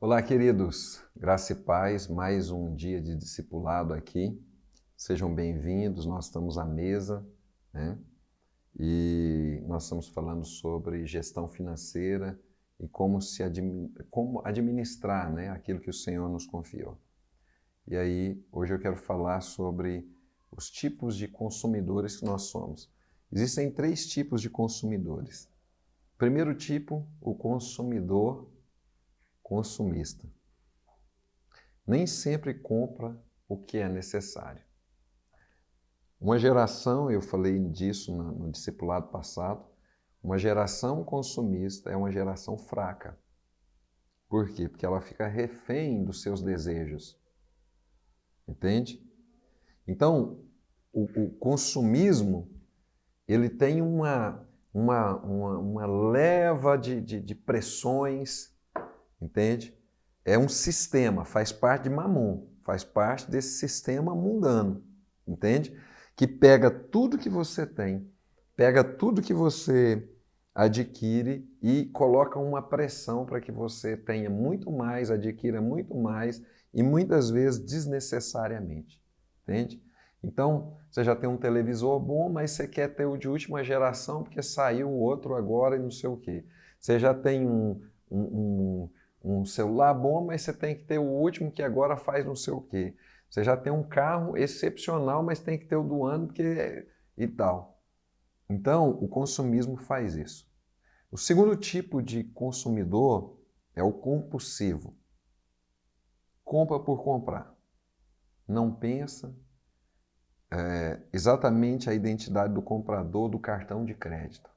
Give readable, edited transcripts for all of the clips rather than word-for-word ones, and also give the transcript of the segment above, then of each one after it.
Olá, queridos. Graça e paz, mais um dia de discipulado aqui. Sejam bem-vindos, nós estamos à mesa, né? E nós estamos falando sobre gestão financeira e como administrar, né, aquilo que o Senhor nos confiou. E aí, hoje eu quero falar sobre os tipos de consumidores que nós somos. Existem 3 tipos de consumidores. Primeiro tipo, o consumidor consumista. Nem sempre compra o que é necessário. Uma geração, eu falei disso no discipulado passado, uma geração consumista é uma geração fraca. Por quê? Porque ela fica refém dos seus desejos. Entende? Então, o consumismo, ele tem uma leva de pressões, entende? É um sistema, faz parte de Mamon, faz parte desse sistema mundano, entende? Que pega tudo que você tem, pega tudo que você adquire e coloca uma pressão para que você tenha muito mais, adquira muito mais e muitas vezes desnecessariamente, entende? Então, você já tem um televisor bom, mas você quer ter o de última geração porque saiu o outro agora e não sei o quê. Você já tem um celular bom, mas você tem que ter o último que agora faz não sei o quê. Você já tem um carro excepcional, mas tem que ter o do ano porque e tal. Então, o consumismo faz isso. O segundo tipo de consumidor é o compulsivo. Compra por comprar. Não pensa exatamente a identidade do comprador do cartão de crédito.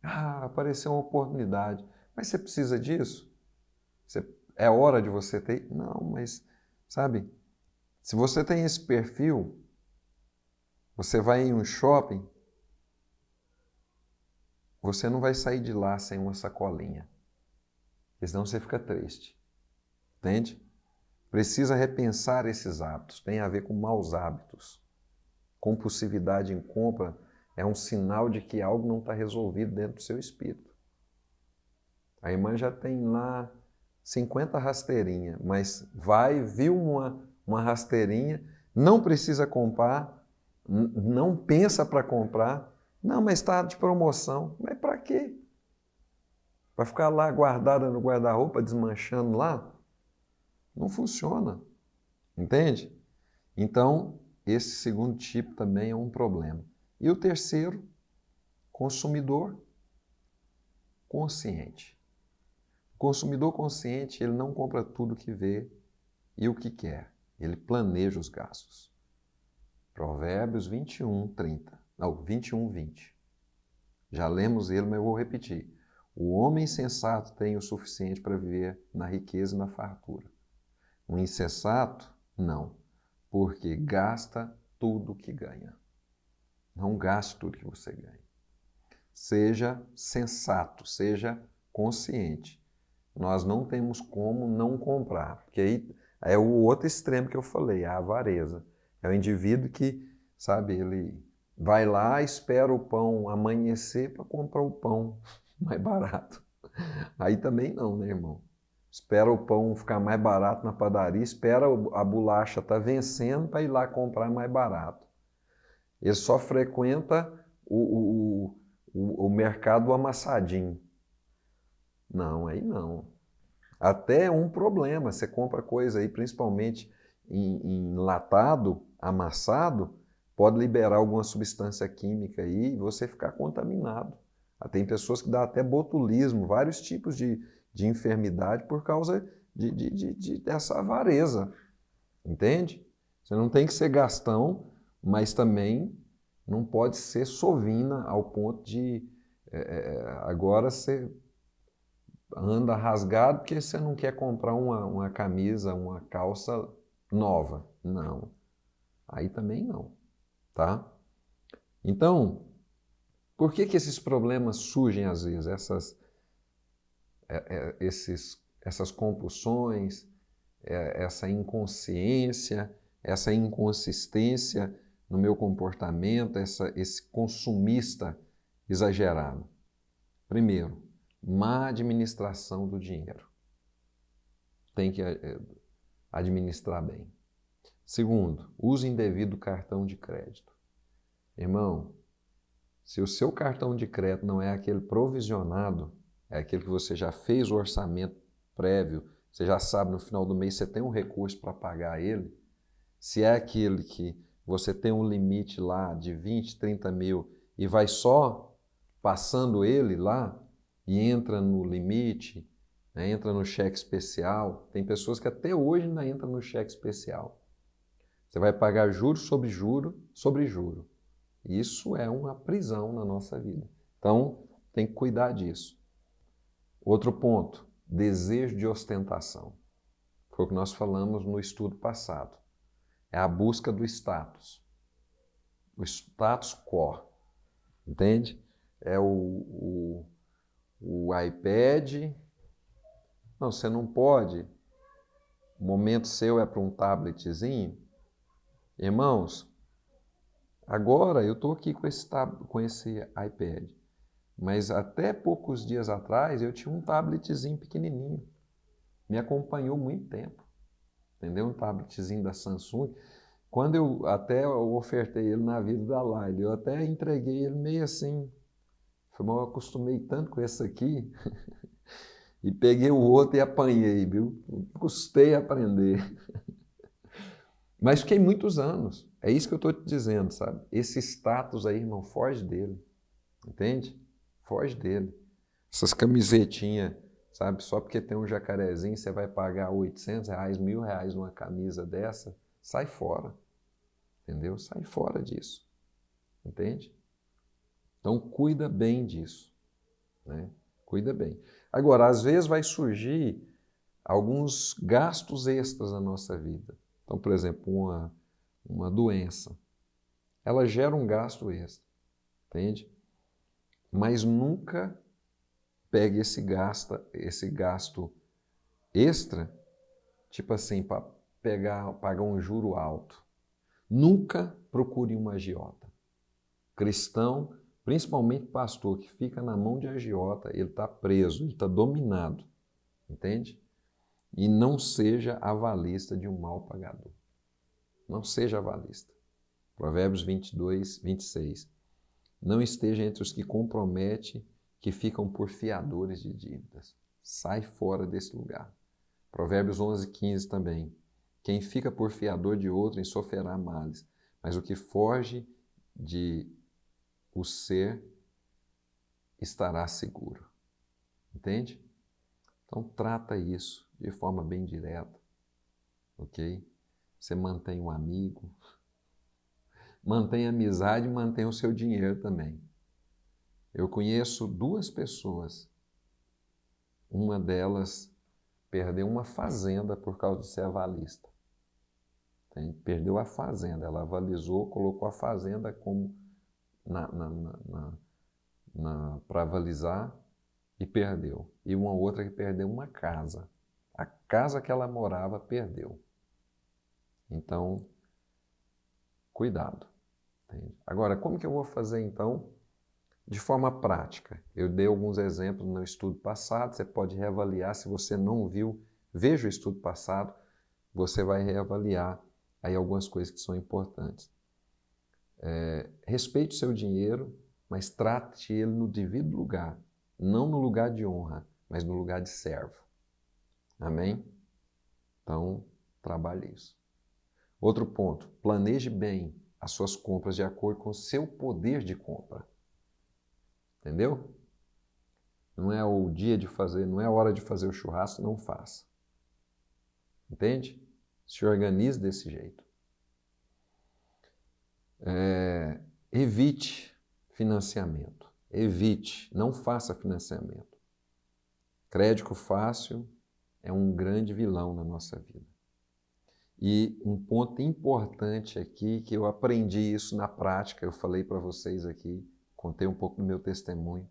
Ah, apareceu uma oportunidade. Mas você precisa disso? É hora de você ter? Não, mas, sabe, se você tem esse perfil, você vai em um shopping, você não vai sair de lá sem uma sacolinha. Porque senão você fica triste. Entende? Precisa repensar esses hábitos. Tem a ver com maus hábitos. Compulsividade em compra é um sinal de que algo não está resolvido dentro do seu espírito. A irmã já tem lá 50 rasteirinhas, mas viu uma rasteirinha, não precisa comprar, não pensa para comprar, não, mas está de promoção. Mas para quê? Vai ficar lá guardada no guarda-roupa, desmanchando lá? Não funciona, entende? Então, esse segundo tipo também é um problema. E o terceiro, consumidor consciente. O consumidor consciente, ele não compra tudo que vê e o que quer. Ele planeja os gastos. Provérbios 21:30. Não, 21:20. Já lemos ele, mas eu vou repetir. O homem sensato tem o suficiente para viver na riqueza e na fartura. O insensato, não, porque gasta tudo que ganha. Não gaste tudo que você ganha. Seja sensato, seja consciente. Nós não temos como não comprar, porque aí é o outro extremo que eu falei, a avareza. É o indivíduo que, sabe, ele vai lá, espera o pão amanhecer para comprar o pão mais barato. Aí também não, né, irmão? Espera o pão ficar mais barato na padaria, espera a bolacha estar vencendo para ir lá comprar mais barato. Ele só frequenta o mercado amassadinho. Não, aí não. Até é um problema, você compra coisa aí, principalmente em enlatado, amassado, pode liberar alguma substância química aí e você ficar contaminado. Tem pessoas que dão até botulismo, vários tipos de enfermidade por causa dessa avareza, entende? Você não tem que ser gastão, mas também não pode ser sovina ao ponto de agora você anda rasgado porque você não quer comprar uma camisa, uma calça nova. Não. Aí também não, tá? Então, por que esses problemas surgem às vezes? Essas compulsões, essa inconsciência, essa inconsistência no meu comportamento, esse consumista exagerado. Primeiro, má administração do dinheiro. tem que administrar bem. Segundo, uso indevido do cartão de crédito. Irmão, se o seu cartão de crédito não é aquele provisionado, é aquele que você já fez o orçamento prévio, você já sabe no final do mês você tem um recurso para pagar ele, se é aquele que você tem um limite lá de 20, 30 mil e vai só passando ele lá e entra no limite, né, entra no cheque especial, tem pessoas que até hoje ainda entram no cheque especial. Você vai pagar juro sobre juro sobre juro. Isso é uma prisão na nossa vida. Então, tem que cuidar disso. Outro ponto, desejo de ostentação. Foi o que nós falamos no estudo passado. É a busca do status. O status quo. Entende? É o iPad. Não, você não pode. O momento seu é para um tabletzinho. Irmãos, agora eu estou aqui com esse iPad, mas até poucos dias atrás eu tinha um tabletzinho pequenininho. Me acompanhou muito tempo, entendeu? Um tabletzinho da Samsung. Quando eu ofertei ele na vida da Laila, eu até entreguei ele meio assim. Falei, mas eu acostumei tanto com esse aqui e peguei o outro e apanhei, viu? Custei aprender. Mas fiquei muitos anos. É isso que eu estou te dizendo, sabe? Esse status aí, irmão, foge dele. Entende? Foge dele. Essas camisetinhas, sabe? Só porque tem um jacarezinho, você vai pagar R$800, R$1.000 numa camisa dessa. Sai fora. Entendeu? Sai fora disso. Entende? Então, cuida bem disso. Né? Cuida bem. Agora, às vezes vai surgir alguns gastos extras na nossa vida. Então, por exemplo, uma doença, ela gera um gasto extra, entende? Mas nunca pegue esse gasto extra, tipo assim, para pagar um juro alto. Nunca procure um agiota. Cristão, principalmente pastor, que fica na mão de agiota, ele está preso, ele está dominado, entende? E não seja avalista de um mal pagador. Não seja avalista. Provérbios 22, 26. Não esteja entre os que comprometem, que ficam por fiadores de dívidas. Sai fora desse lugar. Provérbios 11, 15 também. Quem fica por fiador de outro sofrerá males, mas o que foge de o ser estará seguro. Entende? Então trata isso de forma bem direta, ok? Você mantém um amigo, mantém a amizade e mantém o seu dinheiro também. Eu conheço 2 pessoas, uma delas perdeu uma fazenda por causa de ser avalista. Perdeu a fazenda, ela avalizou, colocou a fazenda como para avalizar e perdeu. E uma outra que perdeu uma casa. A casa que ela morava perdeu. Então, cuidado. Entende? Agora, como que eu vou fazer então de forma prática? Eu dei alguns exemplos no estudo passado, você pode reavaliar. Se você não viu, veja o estudo passado, você vai reavaliar aí algumas coisas que são importantes. Respeite o seu dinheiro, mas trate ele no devido lugar. Não no lugar de honra, mas no lugar de servo. Amém? Então, trabalhe isso. Outro ponto, planeje bem as suas compras de acordo com o seu poder de compra. Entendeu? Não é o dia de fazer, não é a hora de fazer o churrasco, não faça. Entende? Se organize desse jeito. Evite financiamento. Evite, não faça financiamento. Crédito fácil é um grande vilão na nossa vida. E um ponto importante aqui, que eu aprendi isso na prática, eu falei para vocês aqui, contei um pouco do meu testemunho,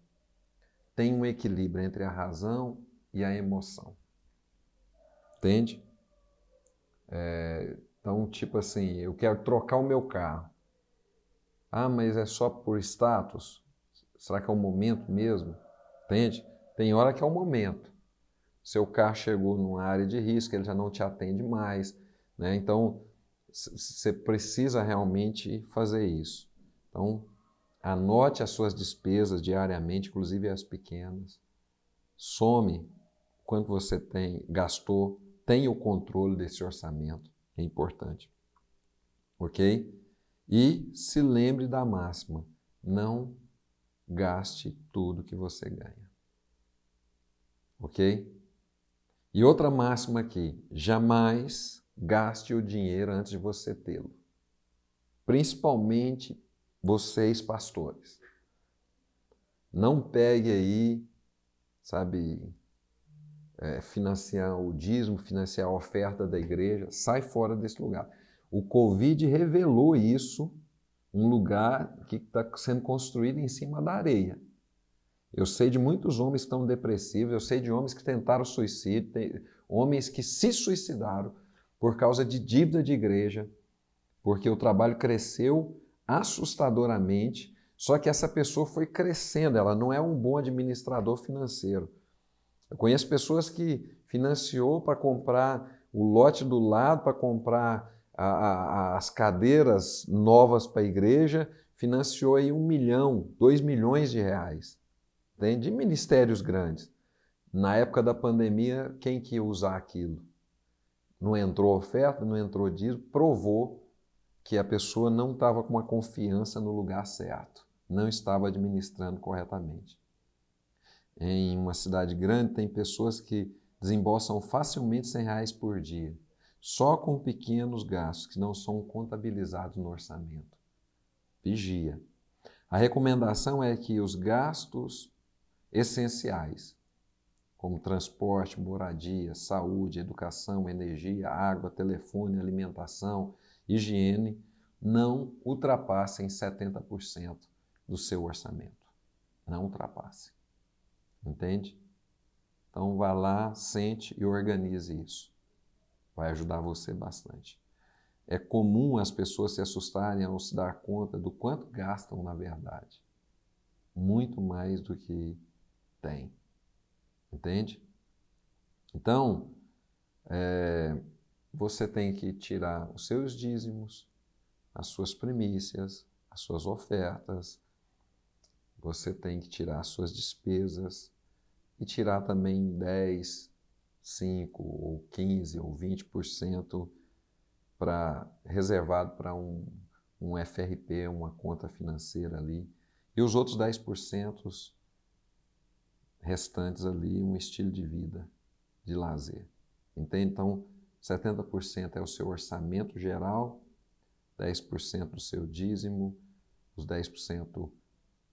tem um equilíbrio entre a razão e a emoção. Entende? Então, tipo assim, eu quero trocar o meu carro. Ah, mas é só por status? Será que é o momento mesmo? Entende? Tem hora que é o momento. seu carro chegou numa área de risco, ele já não te atende mais, né? Então, você precisa realmente fazer isso. Então, anote as suas despesas diariamente, inclusive as pequenas. Some quanto você gastou, tenha o controle desse orçamento, é importante. Ok? E se lembre da máxima, não gaste tudo que você ganha. Ok? E outra máxima aqui, jamais gaste o dinheiro antes de você tê-lo. Principalmente vocês, pastores. Não pegue aí, sabe, financiar o dízimo, financiar a oferta da igreja, sai fora desse lugar. O Covid revelou isso, um lugar que está sendo construído em cima da areia. Eu sei de muitos homens que estão depressivos, eu sei de homens que tentaram suicídio, homens que se suicidaram por causa de dívida de igreja, porque o trabalho cresceu assustadoramente, só que essa pessoa foi crescendo, ela não é um bom administrador financeiro. Eu conheço pessoas que financiou para comprar o lote do lado, para comprar as cadeiras novas para a igreja, financiou aí 1 milhão, 2 milhões de reais, de ministérios grandes. Na época da pandemia, quem que ia usar aquilo? Não entrou oferta, não entrou dízimo, provou que a pessoa não estava com a confiança no lugar certo, não estava administrando corretamente. Em uma cidade grande, tem pessoas que desembolsam facilmente R$100 por dia, só com pequenos gastos que não são contabilizados no orçamento. Vigia. A recomendação é que os gastos essenciais, como transporte, moradia, saúde, educação, energia, água, telefone, alimentação, higiene, não ultrapassem 70% do seu orçamento. Não ultrapasse. Entende? Então vá lá, sente e organize isso. Vai ajudar você bastante. É comum as pessoas se assustarem ao se dar conta do quanto gastam na verdade. Muito mais do que têm. Entende? Então, você tem que tirar os seus dízimos, as suas primícias, as suas ofertas, você tem que tirar as suas despesas e tirar também 10, 5 ou 15 ou 20% reservado para um FRP, uma conta financeira ali, e os outros 10% restantes ali, um estilo de vida, de lazer. Entende? Então, 70% é o seu orçamento geral, 10% do seu dízimo, os 10%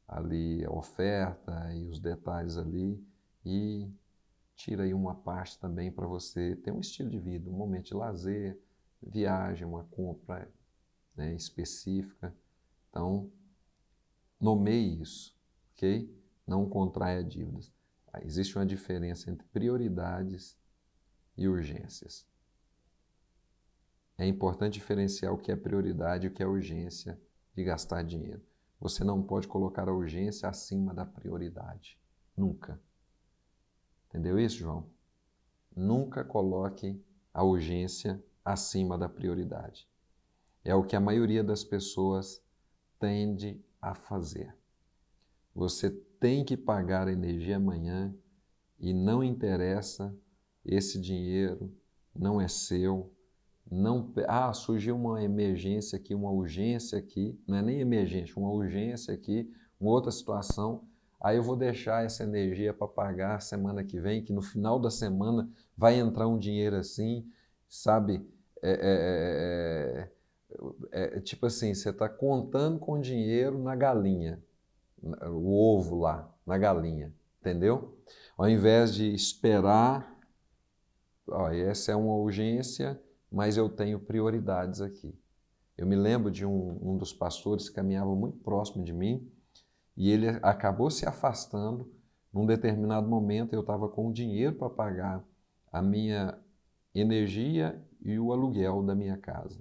ali a oferta e os detalhes ali, e tira aí uma parte também para você ter um estilo de vida, um momento de lazer, viagem, uma compra, né, específica. Então, nomeie isso, ok? Não contraia dívidas. Existe uma diferença entre prioridades e urgências. É importante diferenciar o que é prioridade e o que é urgência de gastar dinheiro. Você não pode colocar a urgência acima da prioridade. Nunca. Entendeu isso, João? Nunca coloque a urgência acima da prioridade. É o que a maioria das pessoas tende a fazer. Você tem que pagar a energia amanhã e não interessa, esse dinheiro não é seu. Não, surgiu uma emergência aqui, uma urgência aqui, não é nem emergência, uma urgência aqui, uma outra situação, aí eu vou deixar essa energia para pagar semana que vem, que no final da semana vai entrar um dinheiro assim, sabe? Tipo assim, você está contando com dinheiro na galinha, o ovo lá, na galinha, entendeu? Ao invés de esperar, essa é uma urgência, mas eu tenho prioridades aqui. Eu me lembro de um dos pastores que caminhava muito próximo de mim e ele acabou se afastando. Num determinado momento eu estava com dinheiro para pagar a minha energia e o aluguel da minha casa.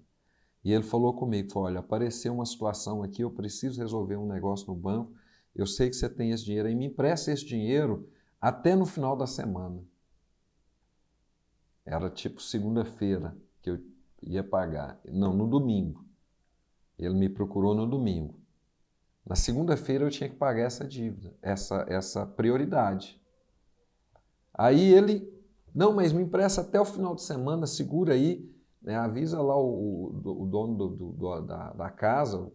E ele falou comigo, falou, olha, apareceu uma situação aqui, eu preciso resolver um negócio no banco, eu sei que você tem esse dinheiro aí, me empresta esse dinheiro até no final da semana. Era tipo segunda-feira que eu ia pagar. Não, no domingo. Ele me procurou no domingo. Na segunda-feira eu tinha que pagar essa dívida, essa prioridade. Aí ele, não, mas me empresta até o final de semana, segura aí, né, avisa lá o dono da casa,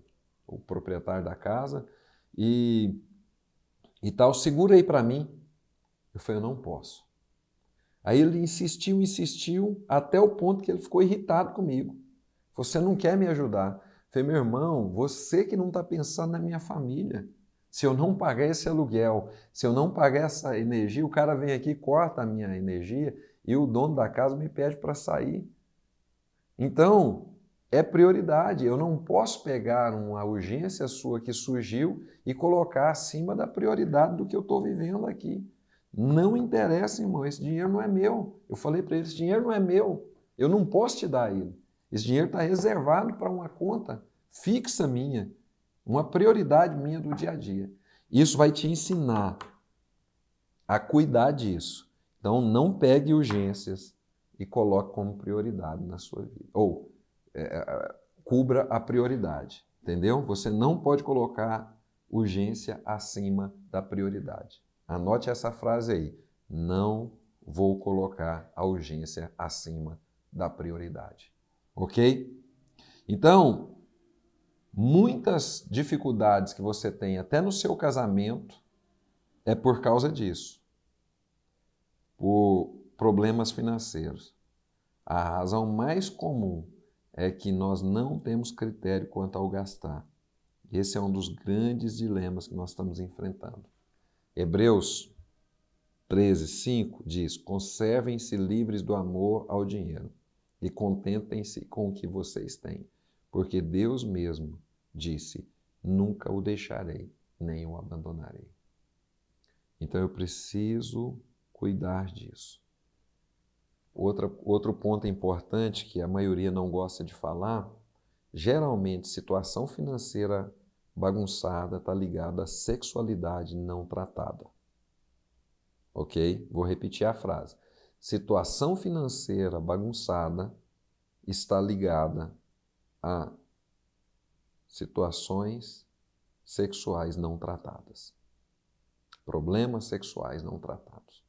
o proprietário da casa, e tal, segura aí para mim. Eu falei, eu não posso. Aí ele insistiu, até o ponto que ele ficou irritado comigo. Você não quer me ajudar. Eu falei, meu irmão, você que não está pensando na minha família. Se eu não pagar esse aluguel, se eu não pagar essa energia, o cara vem aqui, corta a minha energia e o dono da casa me pede para sair. Então, é prioridade. Eu não posso pegar uma urgência sua que surgiu e colocar acima da prioridade do que eu estou vivendo aqui. Não interessa, irmão, esse dinheiro não é meu. Eu falei para ele, esse dinheiro não é meu. Eu não posso te dar ele. Esse dinheiro está reservado para uma conta fixa minha, uma prioridade minha do dia a dia. Isso vai te ensinar a cuidar disso. Então, não pegue urgências e coloque como prioridade na sua vida. Ou cubra a prioridade, entendeu? Você não pode colocar urgência acima da prioridade. Anote essa frase aí. Não vou colocar a urgência acima da prioridade. Ok? Então, muitas dificuldades que você tem até no seu casamento é por causa disso. Por problemas financeiros. A razão mais comum é que nós não temos critério quanto ao gastar. Esse é um dos grandes dilemas que nós estamos enfrentando. Hebreus 13:5 diz: conservem-se livres do amor ao dinheiro e contentem-se com o que vocês têm, porque Deus mesmo disse: nunca o deixarei, nem o abandonarei. Então eu preciso cuidar disso. Outro ponto importante que a maioria não gosta de falar, geralmente situação financeira bagunçada está ligada à sexualidade não tratada. Ok? Vou repetir a frase. Situação financeira bagunçada está ligada a situações sexuais não tratadas. Problemas sexuais não tratados.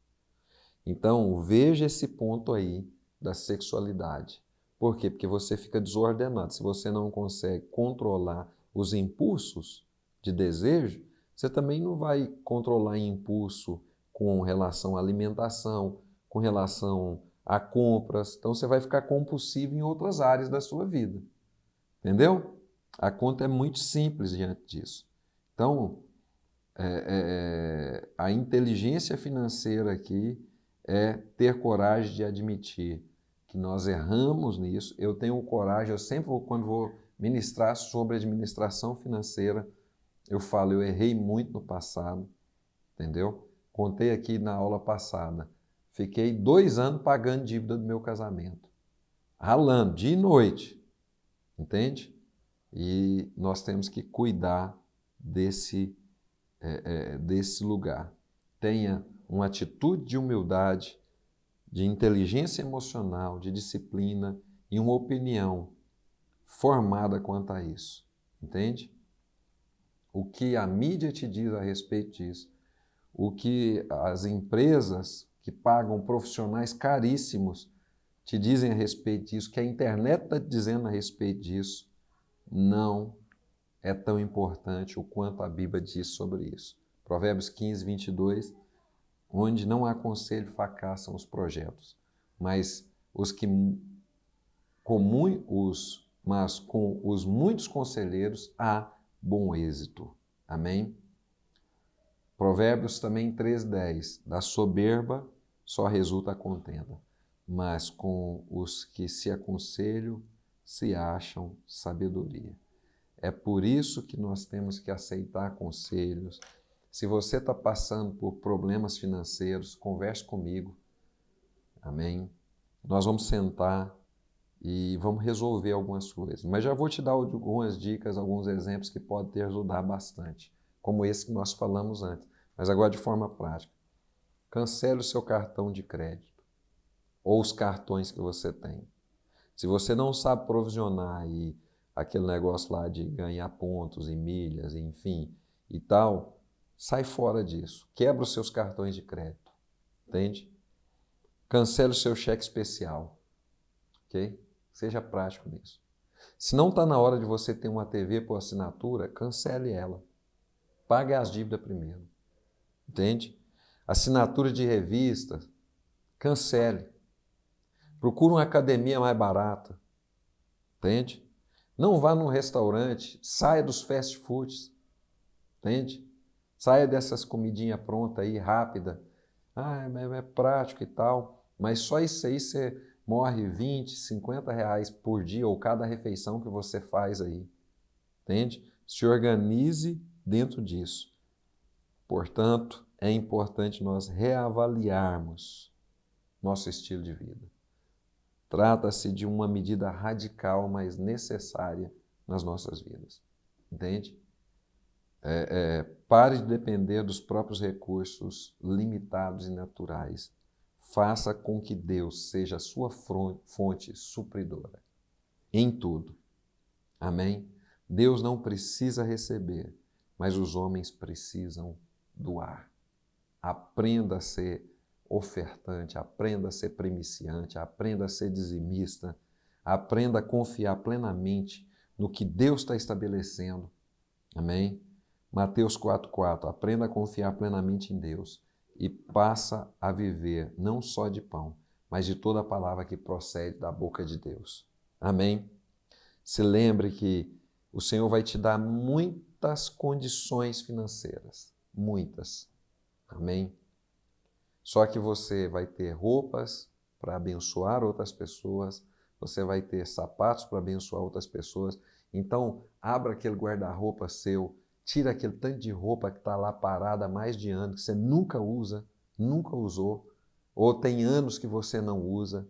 Então, veja esse ponto aí da sexualidade. Por quê? Porque você fica desordenado. Se você não consegue controlar os impulsos de desejo, você também não vai controlar impulso com relação à alimentação, com relação a compras. Então, você vai ficar compulsivo em outras áreas da sua vida. Entendeu? A conta é muito simples diante disso. Então, a inteligência financeira aqui é ter coragem de admitir que nós erramos nisso. Eu tenho coragem, eu sempre, quando vou ministrar sobre administração financeira, eu falo, eu errei muito no passado, entendeu? Contei aqui na aula passada, fiquei 2 anos pagando dívida do meu casamento, ralando, dia e noite, entende? E nós temos que cuidar desse lugar. Tenha uma atitude de humildade, de inteligência emocional, de disciplina e uma opinião formada quanto a isso. Entende? O que a mídia te diz a respeito disso, o que as empresas que pagam profissionais caríssimos te dizem a respeito disso, que a internet está te dizendo a respeito disso, não é tão importante o quanto a Bíblia diz sobre isso. Provérbios 15:22, onde não há conselho fracassam os projetos, mas com os muitos conselheiros há bom êxito. Amém? Provérbios também 3:10, da soberba só resulta a contenda, mas com os que se aconselham se acham sabedoria. É por isso que nós temos que aceitar conselhos. Se você está passando por problemas financeiros, converse comigo. Amém? Nós vamos sentar e vamos resolver algumas coisas. Mas já vou te dar algumas dicas, alguns exemplos que podem te ajudar bastante, como esse que nós falamos antes. Mas agora de forma prática. Cancele o seu cartão de crédito. ou os cartões que você tem. Se você não sabe provisionar e aquele negócio lá de ganhar pontos e milhas, enfim, e tal, sai fora disso. Quebra os seus cartões de crédito, entende? Cancele o seu cheque especial, ok? Seja prático nisso. Se não está na hora de você ter uma TV por assinatura, cancele ela. Pague as dívidas primeiro, entende? Assinatura de revista, cancele. Procure uma academia mais barata, entende? Não vá num restaurante, saia dos fast foods, entende? Saia dessas comidinhas prontas aí, rápida. Ah, é prático e tal, mas só isso aí você morre 20, 50 reais por dia ou cada refeição que você faz aí, entende? Se organize dentro disso. Portanto, é importante nós reavaliarmos nosso estilo de vida. Trata-se de uma medida radical, mas necessária nas nossas vidas, entende? Pare de depender dos próprios recursos limitados e naturais. Faça com que Deus seja a sua fonte supridora em tudo. Amém? Deus não precisa receber, mas os homens precisam doar. Aprenda a ser ofertante, aprenda a ser primiciante, aprenda a ser dizimista, aprenda a confiar plenamente no que Deus está estabelecendo. Amém? Mateus 4,4, aprenda a confiar plenamente em Deus e passa a viver não só de pão, mas de toda a palavra que procede da boca de Deus. Amém? Se lembre que o Senhor vai te dar muitas condições financeiras, muitas. Amém? Só que você vai ter roupas para abençoar outras pessoas, você vai ter sapatos para abençoar outras pessoas. Então, abra aquele guarda-roupa seu, tira aquele tanto de roupa que está lá parada há mais de anos, que você nunca usa, nunca usou, ou tem anos que você não usa.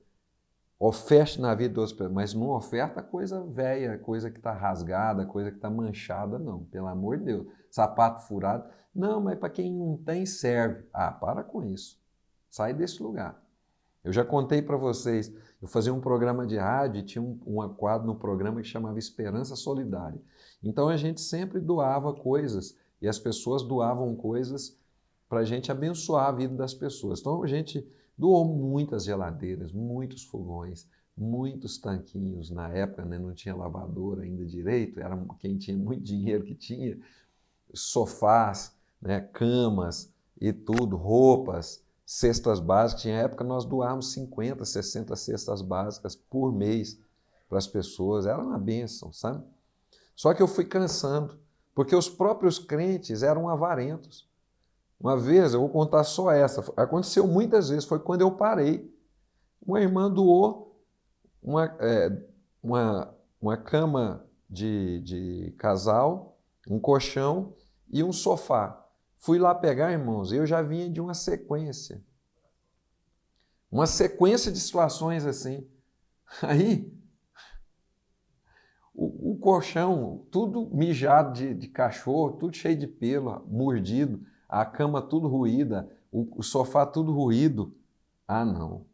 Oferte na vida de outras pessoas, mas não oferta coisa velha, coisa que está rasgada, coisa que está manchada, não, pelo amor de Deus. Sapato furado, não, mas para quem não tem serve. Ah, para com isso. Sai desse lugar. Eu já contei para vocês, eu fazia um programa de rádio e tinha um quadro no programa que chamava Esperança Solidária. Então a gente sempre doava coisas e as pessoas doavam coisas para a gente abençoar a vida das pessoas. Então a gente doou muitas geladeiras, muitos fogões, muitos tanquinhos. Na época, né, não tinha lavadora ainda direito, era quem tinha muito dinheiro que tinha, sofás, né, camas e tudo, roupas, cestas básicas. Tinha época nós doávamos 50, 60 cestas básicas por mês para as pessoas. Era uma bênção, sabe? Só que eu fui cansando, porque os próprios crentes eram avarentos. Uma vez, eu vou contar só essa, aconteceu muitas vezes, foi quando eu parei. Uma irmã doou uma cama de casal, um colchão e um sofá. Fui lá pegar, irmãos, eu já vinha de uma sequência de situações assim. Aí, o colchão, tudo mijado de cachorro, tudo cheio de pelo, mordido, a cama tudo ruída, o sofá tudo ruído. Ah, não.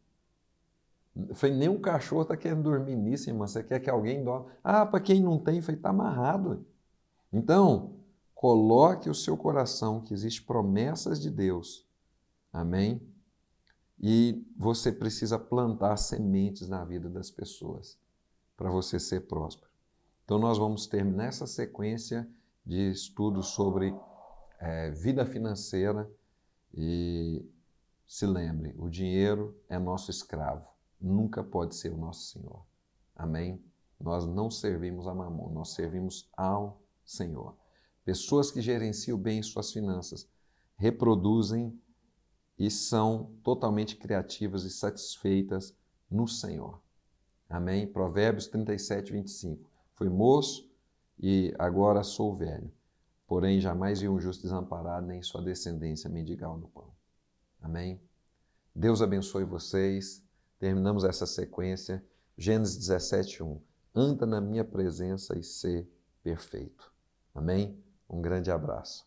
Eu falei, nem um cachorro está querendo dormir nisso, irmã. Você quer que alguém dorme? Ah, para quem não tem, está amarrado. Então, coloque o seu coração que existem promessas de Deus. Amém? E você precisa plantar sementes na vida das pessoas para você ser próspero. Então, nós vamos terminar essa sequência de estudos sobre vida financeira e se lembre, o dinheiro é nosso escravo, nunca pode ser o nosso Senhor. Amém? Nós não servimos a Mamon, nós servimos ao Senhor. Pessoas que gerenciam bem suas finanças reproduzem e são totalmente criativas e satisfeitas no Senhor. Amém? Provérbios 37, 25. Fui moço e agora sou velho. Porém, jamais vi um justo desamparado, nem sua descendência mendigar no pão. Amém? Deus abençoe vocês. Terminamos essa sequência. Gênesis 17, 1. Anda na minha presença e ser perfeito. Amém? Um grande abraço.